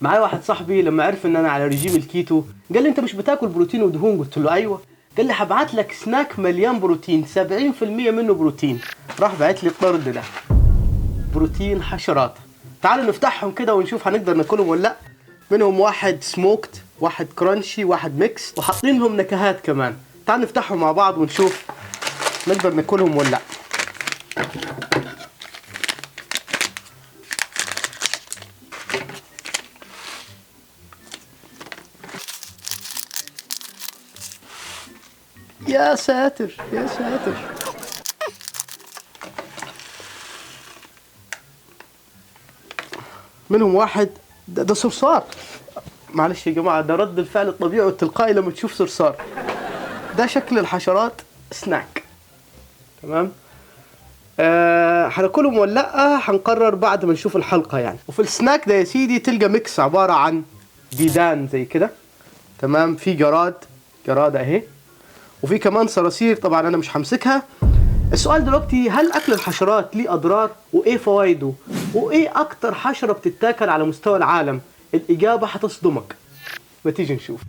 معايا واحد صاحبي لما عرف ان انا على رجيم الكيتو قال لي انت مش بتاكل بروتين ودهون؟ قلت له ايوه. قال لي هبعت لك سناك مليان بروتين 70% منه بروتين. راح بعت لي الطرد ده بروتين حشرات. تعالوا نفتحهم كده ونشوف هنقدر ناكلهم ولا لا. منهم واحد سموكت، واحد كرانشي، واحد ميكس، وحاطين لهم نكهات كمان. تعالوا نفتحهم مع بعض ونشوف نقدر ناكلهم ولا لا. يا ساتر يا ساتر. منهم واحد ده صرصار. معلش يا جماعة، ده رد الفعل الطبيعي والتلقائي لما تشوف صرصار. ده شكل الحشرات سناك. تمام. هناكلهم ولا لا هنقرر بعد ما نشوف الحلقة يعني. وفي السناك ده يا سيدي تلقى ميكس عبارة عن ديدان زي كده. تمام. في جراد اهي، وفي كمان صراصير. طبعا انا مش همسكها. السؤال دلوقتي، هل اكل الحشرات ليه اضرار؟ وايه فوائده؟ وايه اكتر حشرة بتتاكل على مستوى العالم؟ الاجابة هتصدمك. ما تيجي نشوف.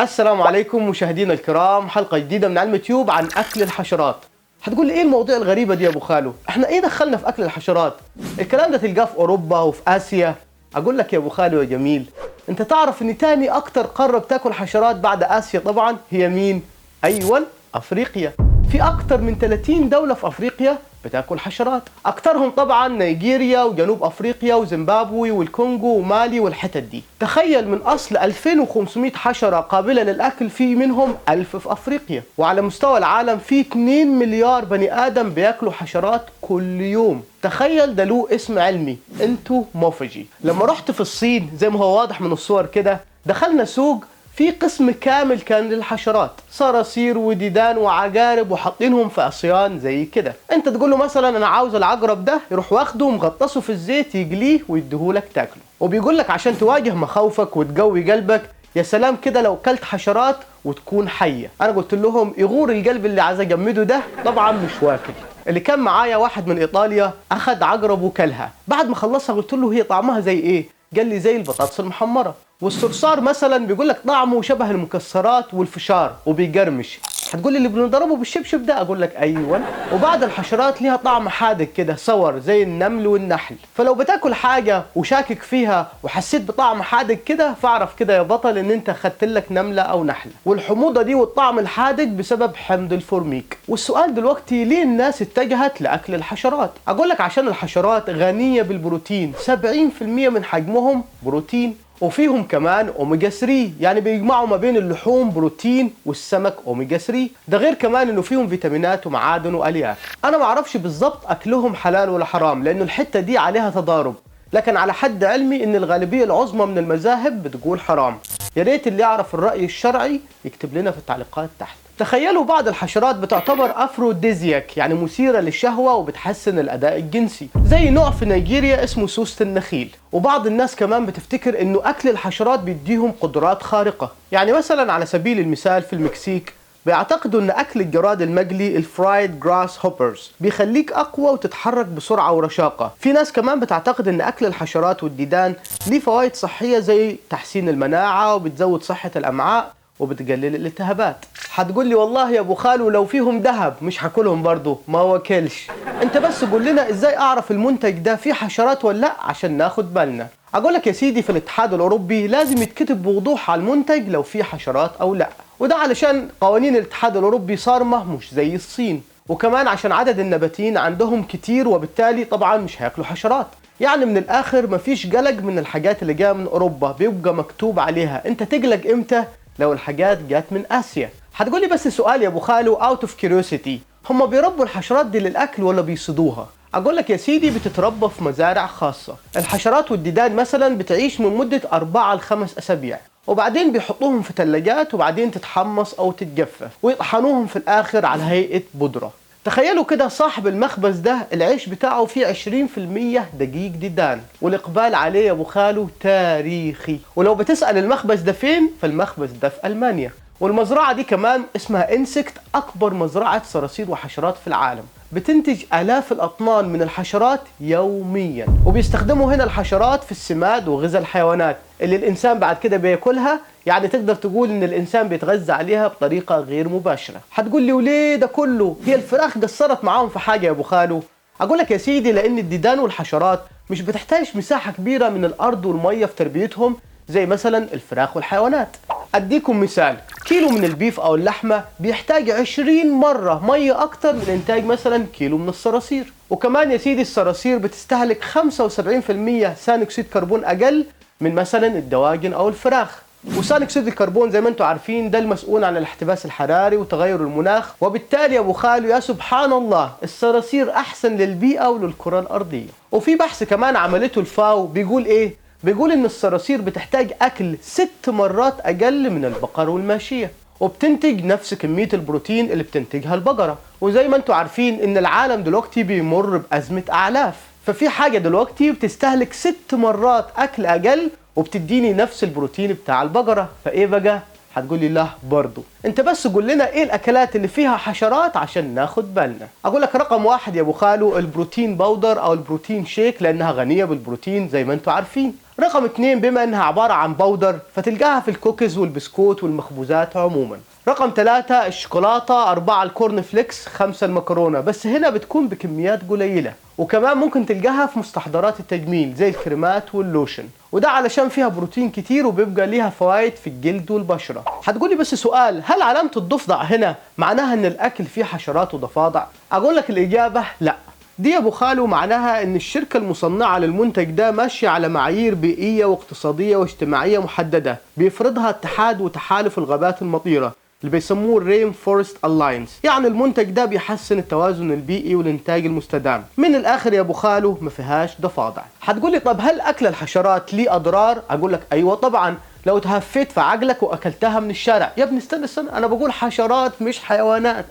السلام عليكم مشاهدينا الكرام، حلقة جديدة من علم تيوب عن اكل الحشرات. هتقول لي ايه المواضيع الغريبة دي يا ابو خالو؟ احنا ايه دخلنا في اكل الحشرات؟ الكلام ده تلقاه في اوروبا وفي اسيا. اقول لك يا ابو خالو يا جميل، انت تعرف ان تاني اكتر قارة بتاكل حشرات بعد اسيا طبعا هي مين؟ ايوه، افريقيا. في اكتر من 30 دولة في افريقيا بتاكل حشرات. اكترهم طبعا نيجيريا وجنوب افريقيا وزيمبابوي والكونغو ومالي والحتت دي. تخيل من اصل 2500 حشرة قابلة للاكل في منهم 1000 في افريقيا. وعلى مستوى العالم في 2 مليار بني ادم بياكلوا حشرات كل يوم. تخيل، ده له اسم علمي، انتوموفاجي. لما رحت في الصين زي ما هو واضح من الصور كده، دخلنا سوق في قسم كامل كان للحشرات، صراصير وديدان وعقارب، وحاطينهم في عصيان زي كده. انت تقول له مثلا انا عاوز العقرب ده، يروح واخده ومغطسه في الزيت يقليه ويديهولك تاكله. وبيقول لك عشان تواجه مخاوفك وتقوي قلبك، يا سلام كده لو كلت حشرات وتكون حيه. انا قلت لهم يغور القلب اللي عايز اجمده ده، طبعا مش واكل. اللي كان معايا واحد من ايطاليا اخذ عقرب وكلها. بعد ما خلصها قلت له هي طعمها زي ايه؟ قال لي زي البطاطس المحمره. والصرصار مثلا بيقول لك طعمه شبه المكسرات والفشار وبيقرمش. هتقول لي اللي بنضربه بالشبشب ده؟ اقول لك ايوه. وبعض الحشرات ليها طعم حادق كده صور زي النمل والنحل. فلو بتاكل حاجه وشاكك فيها وحسيت بطعم حادق كده، فاعرف كده يا بطل ان انت خدت لك نمله او نحله. والحموضه دي والطعم الحادق بسبب حمض الفورميك. والسؤال دلوقتي، ليه الناس اتجهت لاكل الحشرات؟ اقول لك عشان الحشرات غنيه بالبروتين. 70% من حجمهم بروتين، وفيهم كمان اوميجا 3، يعني بيجمعوا ما بين اللحوم بروتين والسمك اوميجا 3. ده غير كمان انه فيهم فيتامينات ومعادن والياف. انا ما اعرفش بالظبط اكلهم حلال ولا حرام، لانه الحته دي عليها تضارب، لكن على حد علمي ان الغالبيه العظمى من المذاهب بتقول حرام. يا ريت اللي يعرف الراي الشرعي يكتب لنا في التعليقات تحت. تخيلوا بعض الحشرات بتعتبر افروديزياك، يعني مثيرة للشهوة وبتحسن الاداء الجنسي، زي نوع في نيجيريا اسمه سوسة النخيل. وبعض الناس كمان بتفتكر انه اكل الحشرات بيديهم قدرات خارقة. يعني مثلا على سبيل المثال في المكسيك بيعتقدوا ان اكل الجراد المقلي الفرايد جراس هوبرز بيخليك اقوى وتتحرك بسرعة ورشاقة. في ناس كمان بتعتقد ان اكل الحشرات والديدان ليه فوائد صحية زي تحسين المناعة وبتزود صحة الامعاء وبتقلل الالتهابات. هتقول لي والله يا ابو خالو لو فيهم ذهب مش هاكلهم برضه. ما واكلش. انت بس قول لنا ازاي اعرف المنتج ده فيه حشرات ولا لا عشان ناخد بالنا. اقول لك يا سيدي، في الاتحاد الاوروبي لازم يتكتب بوضوح على المنتج لو فيه حشرات او لا. وده علشان قوانين الاتحاد الاوروبي صارمة مش زي الصين، وكمان عشان عدد النباتيين عندهم كتير، وبالتالي طبعا مش هياكلوا حشرات. يعني من الاخر مفيش قلق من الحاجات اللي جايه من اوروبا، بيبقى مكتوب عليها. انت تقلق امتى؟ لو الحاجات جات من اسيا. هتقولي بس سؤال يا ابو خالو اوت اوف كيوريوسيتي، هم بيربوا الحشرات دي للاكل ولا بيصيدوها؟ اقول لك يا سيدي، بتتربى في مزارع خاصة. الحشرات والديدان مثلا بتعيش من مدة 4 ل 5 اسابيع، وبعدين بيحطوهم في ثلاجات، وبعدين تتحمص او تتجفف، ويطحنوهم في الاخر على هيئة بودرة. تخيلوا كده، صاحب المخبز ده العيش بتاعه فيه 20% دقيق ديدان، والاقبال عليه يا ابو خالو تاريخي. ولو بتسأل المخبز ده فين، فالمخبز ده في المانيا. والمزرعة دي كمان اسمها انسكت، أكبر مزرعة صراصير وحشرات في العالم، بتنتج آلاف الأطنان من الحشرات يوميا. وبيستخدموا هنا الحشرات في السماد وغذاء الحيوانات اللي الإنسان بعد كده بياكلها. يعني تقدر تقول إن الإنسان بيتغذى عليها بطريقة غير مباشرة. هتقول لي وليه ده كله؟ هي الفراخ قصرت معاهم في حاجة يا أبو خالو؟ أقول لك يا سيدي، لأن الديدان والحشرات مش بتحتاج مساحة كبيرة من الأرض والمية في تربيتهم زي مثلا الفراخ والحيوانات. أديكم مثال، كيلو من البيف أو اللحمة بيحتاج 20 مرة مية أكتر من إنتاج مثلا كيلو من الصراصير. وكمان يا سيدي الصراصير بتستهلك 75% ثاني أكسيد كربون أقل من مثلا الدواجن أو الفراخ. وثاني أكسيد الكربون زي ما انتم عارفين ده المسؤول عن الاحتباس الحراري وتغير المناخ. وبالتالي يا أبو خالو يا سبحان الله الصراصير أحسن للبيئة وللكرة الأرضية. وفي بحث كمان عملته الفاو بيقول إيه؟ بيقول إن الصراصير بتحتاج أكل 6 مرات أقل من البقر والماشية، وبتنتج نفس كمية البروتين اللي بتنتجها البقرة. وزي ما انتم عارفين إن العالم دلوقتي بيمر بأزمة أعلاف، ففي حاجة دلوقتي بتستهلك 6 مرات أكل أقل وبتديني نفس البروتين بتاع البقرة. فإيه بقى؟ هتقولي لا برضو. انت بس قول لنا ايه الاكلات اللي فيها حشرات عشان ناخد بالنا. اقول لك رقم 1 يا ابو خالو البروتين باودر او البروتين شيك، لانها غنية بالبروتين زي ما انتم عارفين. رقم 2 بما انها عبارة عن باودر فتلقاها في الكوكيز والبسكوت والمخبوزات عموما. رقم 3 الشوكولاتة، 4 الكورن فليكس، 5 المكرونة، بس هنا بتكون بكميات قليلة. وكمان ممكن تلقاها في مستحضرات التجميل زي الكريمات واللوشن، وده علشان فيها بروتين كتير وبيبقى ليها فوائد في الجلد والبشرة. هتقولي بس سؤال، هل علامة الضفدع هنا معناها ان الاكل فيه حشرات وضفادع؟ اقول لك الاجابة لا. دي يا ابو خالو معناها ان الشركة المصنعة للمنتج ده ماشية على معايير بيئية واقتصادية واجتماعية محددة بيفرضها اتحاد وتحالف الغابات المطيرة اللي بيسموه الرين فورست الاينس. يعني المنتج ده بيحسن التوازن البيئي والانتاج المستدام. من الاخر يا ابو خالو ما فيهاش ضفادع. هتقولي طب هل اكل الحشرات ليه اضرار؟ اقول لك ايوه طبعا، لو تهفيت في عقلك واكلتها من الشارع. يا ابني استنى انا بقول حشرات مش حيوانات.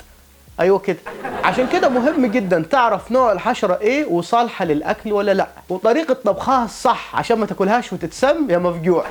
ايوه كده. عشان كده مهم جدا تعرف نوع الحشرة ايه وصالحة للاكل ولا لا، وطريقة طبخها الصح عشان ما تاكلهاش وتتسم يا مفجوع.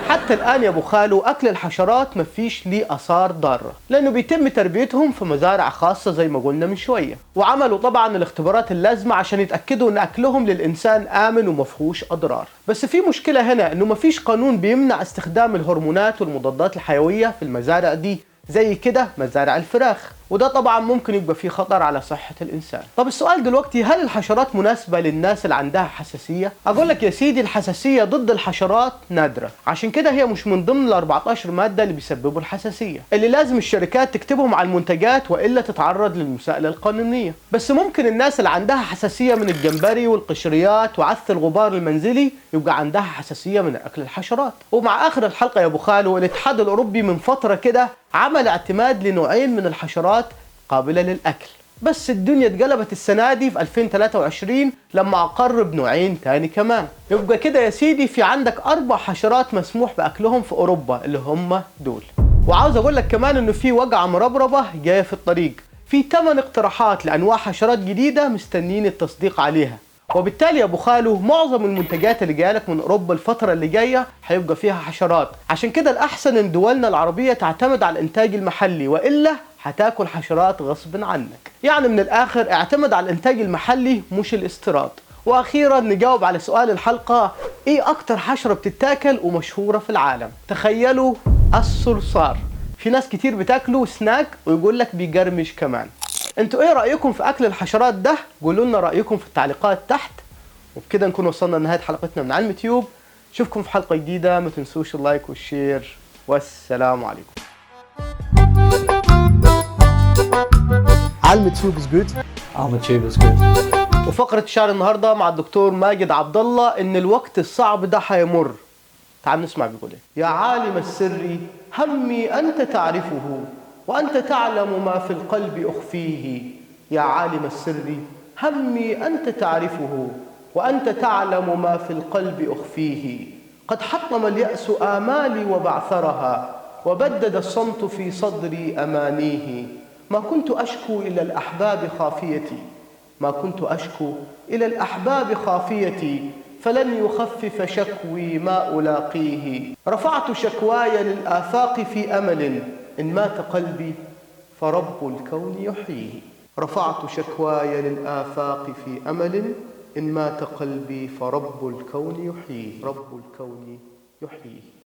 حتى الان يا ابو خالو اكل الحشرات مفيش ليه اثار ضارة، لانه بيتم تربيتهم في مزارع خاصة زي ما قلنا من شوية، وعملوا طبعا الاختبارات اللازمة عشان يتاكدوا ان اكلهم للانسان امن ومفهوش اضرار. بس في مشكلة هنا، انه مفيش قانون بيمنع استخدام الهرمونات والمضادات الحيوية في المزارع دي زي كده مزارع الفراخ، وده طبعا ممكن يبقى فيه خطر على صحة الإنسان. طب السؤال دلوقتي، هل الحشرات مناسبة للناس اللي عندها حساسية؟ أقول لك يا سيدي الحساسية ضد الحشرات نادرة، عشان كده هي مش من ضمن ال 14 مادة اللي بيسببوا الحساسية اللي لازم الشركات تكتبهم على المنتجات وإلا تتعرض للمساءلة القانونية. بس ممكن الناس اللي عندها حساسية من الجمبري والقشريات وعث الغبار المنزلي يبقى عندها حساسية من أكل الحشرات. ومع آخر الحلقة يا أبو خالو، الاتحاد الأوروبي من فترة كده عمل اعتماد لنوعين من الحشرات قابلة للأكل، بس الدنيا اتقلبت السنة دي في 2023 لما أقر بنوعين تاني كمان. يبقى كده يا سيدي في عندك 4 حشرات مسموح بأكلهم في أوروبا اللي هم دول. وعاوز أقول لك كمان إنه في وجعة مربربة جاية في الطريق، في 8 اقتراحات لأنواع حشرات جديدة مستنين التصديق عليها. وبالتالي يا ابو خالو معظم المنتجات اللي جايه لك من اوروبا الفتره اللي جايه هيبقى فيها حشرات. عشان كده الاحسن ان دولنا العربيه تعتمد على الانتاج المحلي، والا هتاكل حشرات غصب عنك. يعني من الاخر اعتمد على الانتاج المحلي مش الاستيراد. واخيرا نجاوب على سؤال الحلقه، ايه اكتر حشره بتتاكل ومشهوره في العالم؟ تخيلوا الصرصار. في ناس كتير بتاكله سناك ويقول لك بيقرمش كمان. انتوا ايه رأيكم في اكل الحشرات ده؟ قولوا لنا رأيكم في التعليقات تحت. وبكده نكون وصلنا لنهاية حلقتنا من علم تيوب. اشوفكم في حلقة جديدة، ما تنسوش اللايك والشير، والسلام عليكم. علم تيوب is good. علم تيوب is good. وفقرة الشعر النهاردة مع الدكتور ماجد عبد الله، ان الوقت الصعب ده هيمر. تعال نسمع بيقول ايه. يا عالم السر همي انت تعرفه، وأنت تعلم ما في القلب أخفيه. يا عالم السر همي أنت تعرفه، وأنت تعلم ما في القلب أخفيه. قد حطم اليأس آمالي وبعثرها، وبدد الصمت في صدري أمانيه. ما كنت أشكو إلى الأحباب خافيتي، ما كنت أشكو إلى الأحباب خافيتي، فلن يخفف شكوي ما ألاقيه. رفعت شكواي للآفاق في أمل، إن مات قلبي فرب الكون يحييه. رفعت شكواي للآفاق في أمل، إن مات قلبي فرب الكون يحييه. رب الكون يحييه.